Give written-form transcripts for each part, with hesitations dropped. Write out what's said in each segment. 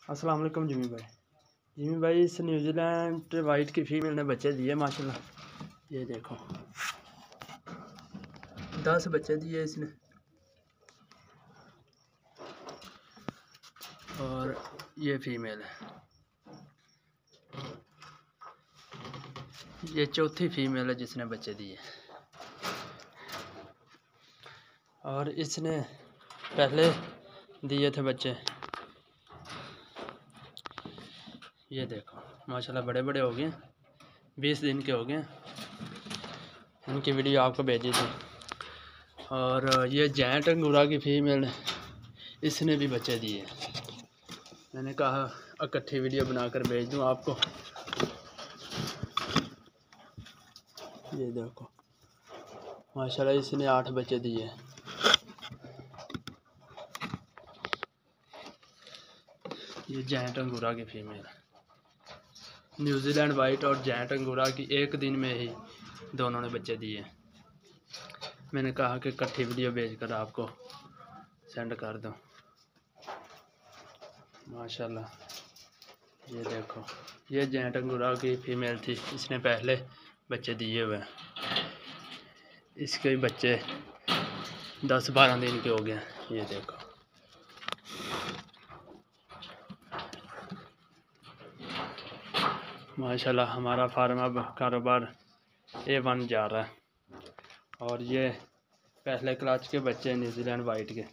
अस्सलाम वालेकुम जिमी भाई इस न्यूजीलैंड वाइट की फीमेल ने बच्चे दिए माशाल्लाह। ये देखो 10 बच्चे दिए इसने। और ये फीमेल है, ये चौथी फीमेल है जिसने बच्चे दिए। और इसने पहले दिए थे बच्चे, ये देखो माशाल्लाह बड़े बड़े हो गए, 20 दिन के हो गए। इनकी वीडियो आपको भेजी थी। और ये जैंट अंगूरा की फीमेल है, इसने भी बच्चे दिए। मैंने कहा इकट्ठी वीडियो बनाकर भेज दूं आपको। ये देखो माशाल्लाह इसने 8 बच्चे दिए। ये जैंट अंगूरा की फीमेल, न्यूजीलैंड वाइट और जैंट अंगूरा की एक दिन में ही दोनों ने बच्चे दिए। मैंने कहा कि इकट्ठी वीडियो भेजकर आपको सेंड कर दूं। माशाल्लाह ये देखो, ये जैंट अंगूरा की फीमेल थी, इसने पहले बच्चे दिए हुए हैं। इसके बच्चे 10-12 दिन के हो गए। ये देखो माशाल्लाह हमारा फार्म अब कारोबार A1 जा रहा है। और ये पहले क्लच के बच्चे न्यूजीलैंड वाइट के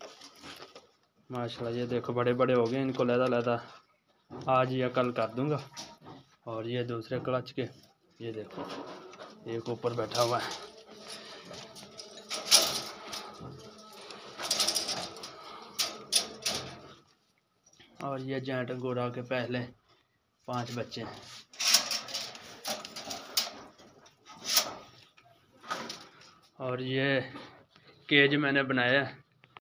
माशाल्लाह। ये देखो बड़े बड़े हो गए, इनको लहदा आज या कल कर दूंगा। और ये दूसरे क्लच के, ये देखो एक ऊपर बैठा हुआ है। और ये जैंट अंगूरा के पहले 5 बच्चे हैं। और ये केज मैंने बनाया है